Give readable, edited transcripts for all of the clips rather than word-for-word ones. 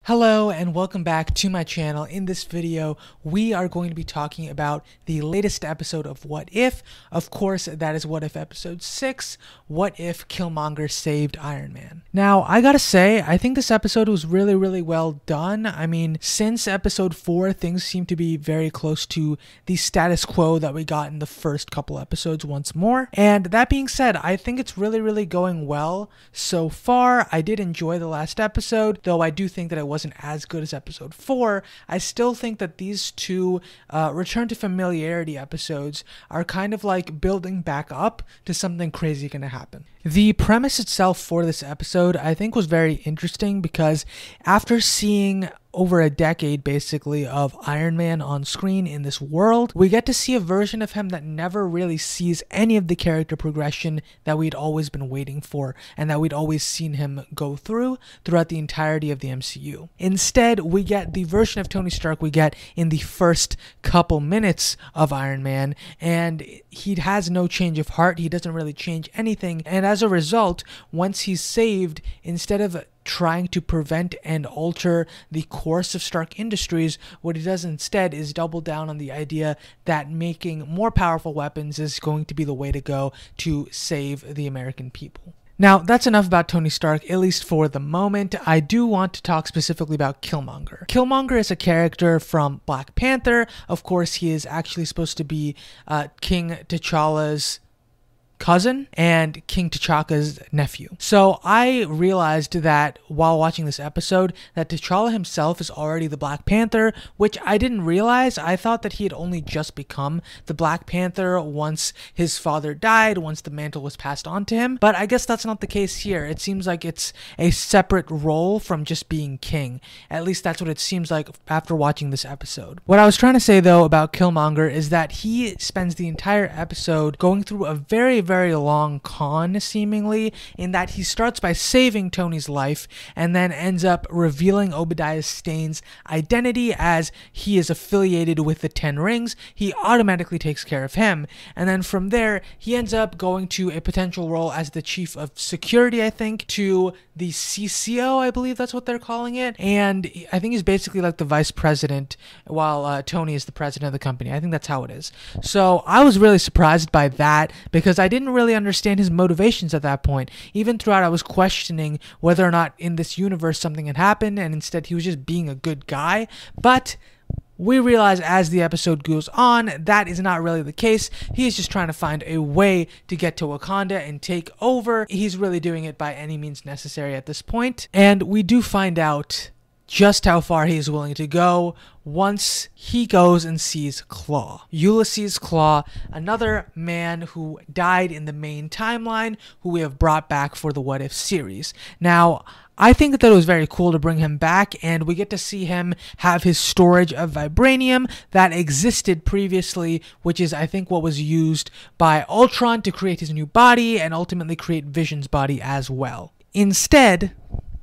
Hello and welcome back to my channel. In this video, we are going to be talking about the latest episode of What If. Of course, that is What If episode 6, What If Killmonger Saved Iron Man. Now, I gotta say, I think this episode was really well done. I mean, since episode 4, things seem to be very close to the status quo that we got in the first couple episodes once more. And that being said, I think it's really going well so far. I did enjoy the last episode, though I do think that it wasn't as good as episode 4. I still think that these two return to familiarity episodes are kind of like building back up to something crazy gonna happen. The premise itself for this episode I think was very interesting because after seeing over a decade basically of Iron Man on screen in this world, we get to see a version of him that never really sees any of the character progression that we'd always been waiting for and that we'd always seen him go throughout the entirety of the MCU. Instead, we get the version of Tony Stark we get in the first couple minutes of Iron Man, and he has no change of heart. He doesn't really change anything, and as a result, once he's saved, instead of trying to prevent and alter the course of Stark Industries, what he does instead is double down on the idea that making more powerful weapons is going to be the way to go to save the American people. Now, that's enough about Tony Stark, at least for the moment. I do want to talk specifically about Killmonger. Killmonger is a character from Black Panther. Of course, he is actually supposed to be King T'Challa's cousin and King T'Chaka's nephew. So I realized that while watching this episode that T'Challa himself is already the Black Panther, which I didn't realize. I thought that he had only just become the Black Panther once his father died, once the mantle was passed on to him, but I guess that's not the case here. It seems like it's a separate role from just being king. At least that's what it seems like after watching this episode. What I was trying to say though about Killmonger is that he spends the entire episode going through a very long con, seemingly, in that he starts by saving Tony's life and then ends up revealing Obadiah Stane's identity as he is affiliated with the Ten Rings. He automatically takes care of him, and then from there he ends up going to a potential role as the chief of security, I think, to the CCO, I believe that's what they're calling it, and I think he's basically like the vice president while Tony is the president of the company. I think that's how it is. So I was really surprised by that because I didn't really understand his motivations at that point. Even throughout, I was questioning whether or not in this universe something had happened and instead he was just being a good guy. But we realize as the episode goes on, that is not really the case. He is just trying to find a way to get to Wakanda and take over. He's really doing it by any means necessary at this point. And we do find out just how far he is willing to go once he goes and sees Claw. Ulysses Claw, another man who died in the main timeline, who we have brought back for the What If series. Now, I think that it was very cool to bring him back, and we get to see him have his storage of Vibranium that existed previously, which is, I think, what was used by Ultron to create his new body and ultimately create Vision's body as well. Instead,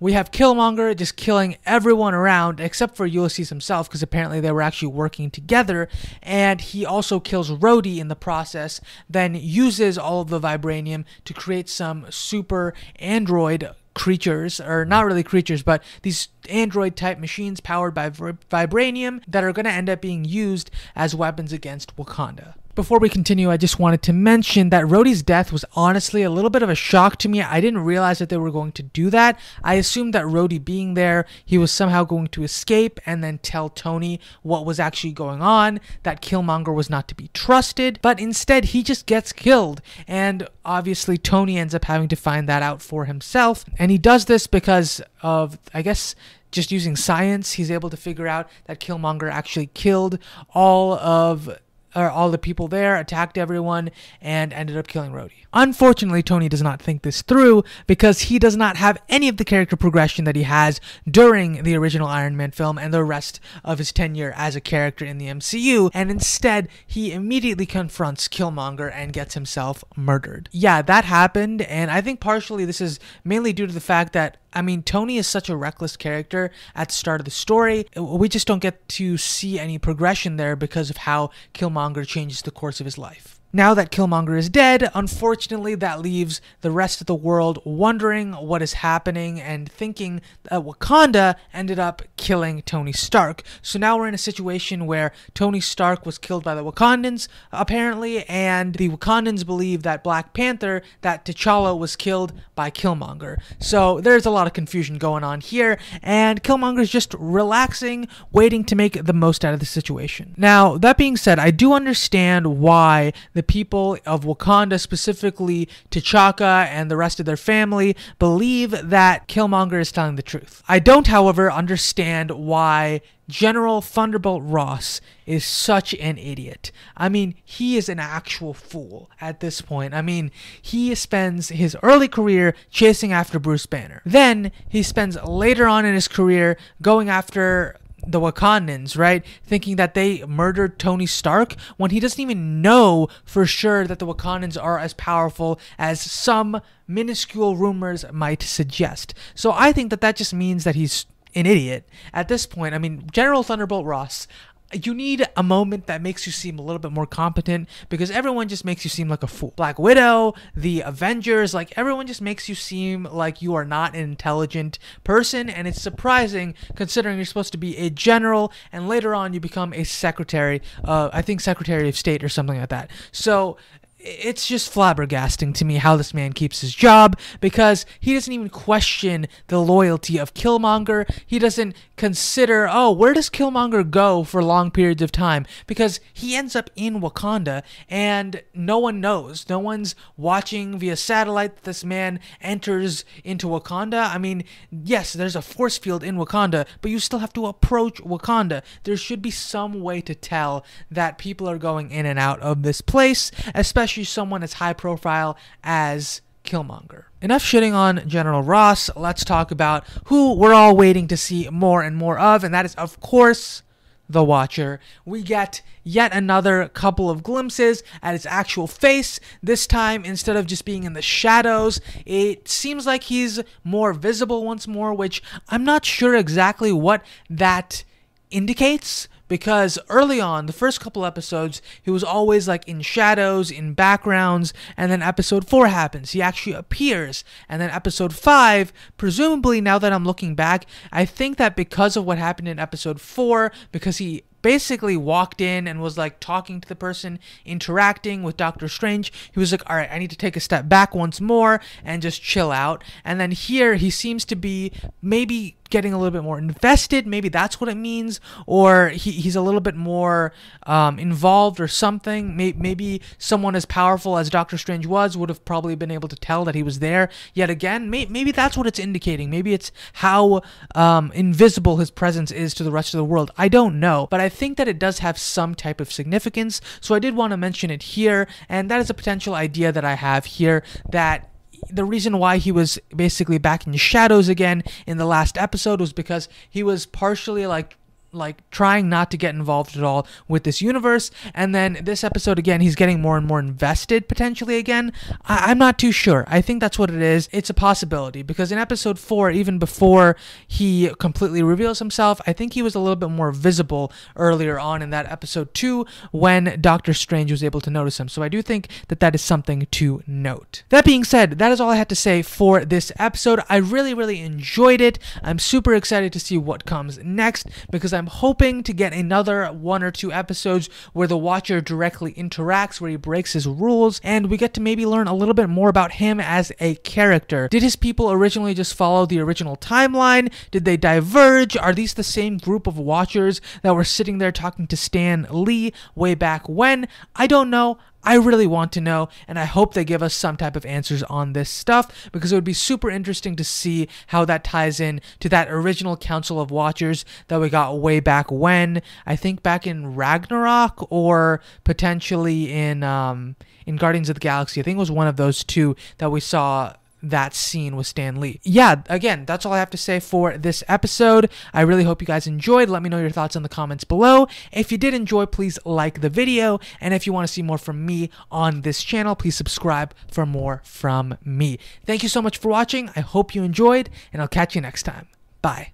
we have Killmonger just killing everyone around except for Ulysses himself, because apparently they were actually working together, and he also kills Rhodey in the process, then uses all of the Vibranium to create some super android creatures, or not really creatures, but these android type machines powered by Vibranium that are going to end up being used as weapons against Wakanda. Before we continue, I just wanted to mention that Rhodey's death was honestly a little bit of a shock to me. I didn't realize that they were going to do that. I assumed that Rhodey being there, he was somehow going to escape and then tell Tony what was actually going on, that Killmonger was not to be trusted, but instead he just gets killed, and obviously Tony ends up having to find that out for himself, and he does this because of, I guess, just using science. He's able to figure out that Killmonger actually killed all the people there, attacked everyone, and ended up killing Rhodey. Unfortunately, Tony does not think this through because he does not have any of the character progression that he has during the original Iron Man film and the rest of his tenure as a character in the MCU, and instead, he immediately confronts Killmonger and gets himself murdered. Yeah, that happened, and I think partially this is mainly due to the fact that, I mean, Tony is such a reckless character at the start of the story. We just don't get to see any progression there because of how Killmonger changes the course of his life. Now that Killmonger is dead, unfortunately that leaves the rest of the world wondering what is happening and thinking that Wakanda ended up killing Tony Stark. So now we're in a situation where Tony Stark was killed by the Wakandans, apparently, and the Wakandans believe that Black Panther, that T'Challa was killed by Killmonger. So there's a lot of confusion going on here, and Killmonger's just relaxing, waiting to make the most out of the situation. Now, that being said, I do understand why the people of Wakanda, specifically T'Chaka and the rest of their family, believe that Killmonger is telling the truth. I don't, however, understand why General Thunderbolt Ross is such an idiot. I mean, he is an actual fool at this point. I mean, he spends his early career chasing after Bruce Banner. Then he spends later on in his career going after the Wakandans, right? Thinking that they murdered Tony Stark when he doesn't even know for sure that the Wakandans are as powerful as some minuscule rumors might suggest. So I think that just means that he's an idiot at this point. I mean, General Thunderbolt Ross, you need a moment that makes you seem a little bit more competent, because everyone just makes you seem like a fool. Black Widow, the Avengers, like everyone just makes you seem like you are not an intelligent person, and it's surprising considering you're supposed to be a general and later on you become a secretary, I think Secretary of State or something like that. So it's just flabbergasting to me how this man keeps his job, because he doesn't even question the loyalty of Killmonger. He doesn't consider, oh, where does Killmonger go for long periods of time? Because he ends up in Wakanda and no one knows. No one's watching via satellite that this man enters into Wakanda. I mean, yes, there's a force field in Wakanda, but you still have to approach Wakanda. There should be some way to tell that people are going in and out of this place, especially someone as high profile as Killmonger. Enough shitting on General Ross. Let's talk about who we're all waiting to see more and more of, and that is, of course, the Watcher. We get yet another couple of glimpses at his actual face. This time, instead of just being in the shadows, it seems like he's more visible once more, which I'm not sure exactly what that indicates, because early on, the first couple episodes, he was always like in shadows, in backgrounds, and then episode 4 happens. He actually appears, and then episode 5, presumably, now that I'm looking back, I think that because of what happened in episode 4, because he basically walked in and was like talking to the person, interacting with Doctor Strange, he was like, all right, I need to take a step back once more and just chill out. And then here he seems to be maybe getting a little bit more invested, maybe that's what it means, or he's a little bit more involved or something. Maybe someone as powerful as Doctor Strange would have probably been able to tell that he was there yet again. Maybe that's what it's indicating. Maybe it's how invisible his presence is to the rest of the world. I don't know, but I think that it does have some type of significance, so I did want to mention it here, and that is a potential idea that I have here, that the reason why he was basically back in shadows again in the last episode was because he was partially like trying not to get involved at all with this universe, and then this episode again he's getting more and more invested potentially again. I'm not too sure. I think that's what it is. It's a possibility, because in episode 4, even before he completely reveals himself, I think he was a little bit more visible earlier on in that episode 2 when Doctor Strange was able to notice him. So I do think that that is something to note. That being said, that is all I had to say for this episode. I really enjoyed it. I'm super excited to see what comes next, because I'm hoping to get another 1 or 2 episodes where the Watcher directly interacts, where he breaks his rules, and we get to maybe learn a little bit more about him as a character. Did his people originally just follow the original timeline? Did they diverge? Are these the same group of Watchers that were sitting there talking to Stan Lee way back when? I don't know. I really want to know, and I hope they give us some type of answers on this stuff, because it would be super interesting to see how that ties in to that original Council of Watchers that we got way back when. I think back in Ragnarok, or potentially in Guardians of the Galaxy. I think it was one of those two that we saw that scene with Stan Lee. Yeah, again, that's all I have to say for this episode. I really hope you guys enjoyed. Let me know your thoughts in the comments below. If you did enjoy, please like the video, and if you want to see more from me on this channel, please subscribe for more from me. Thank you so much for watching. I hope you enjoyed, and I'll catch you next time. Bye.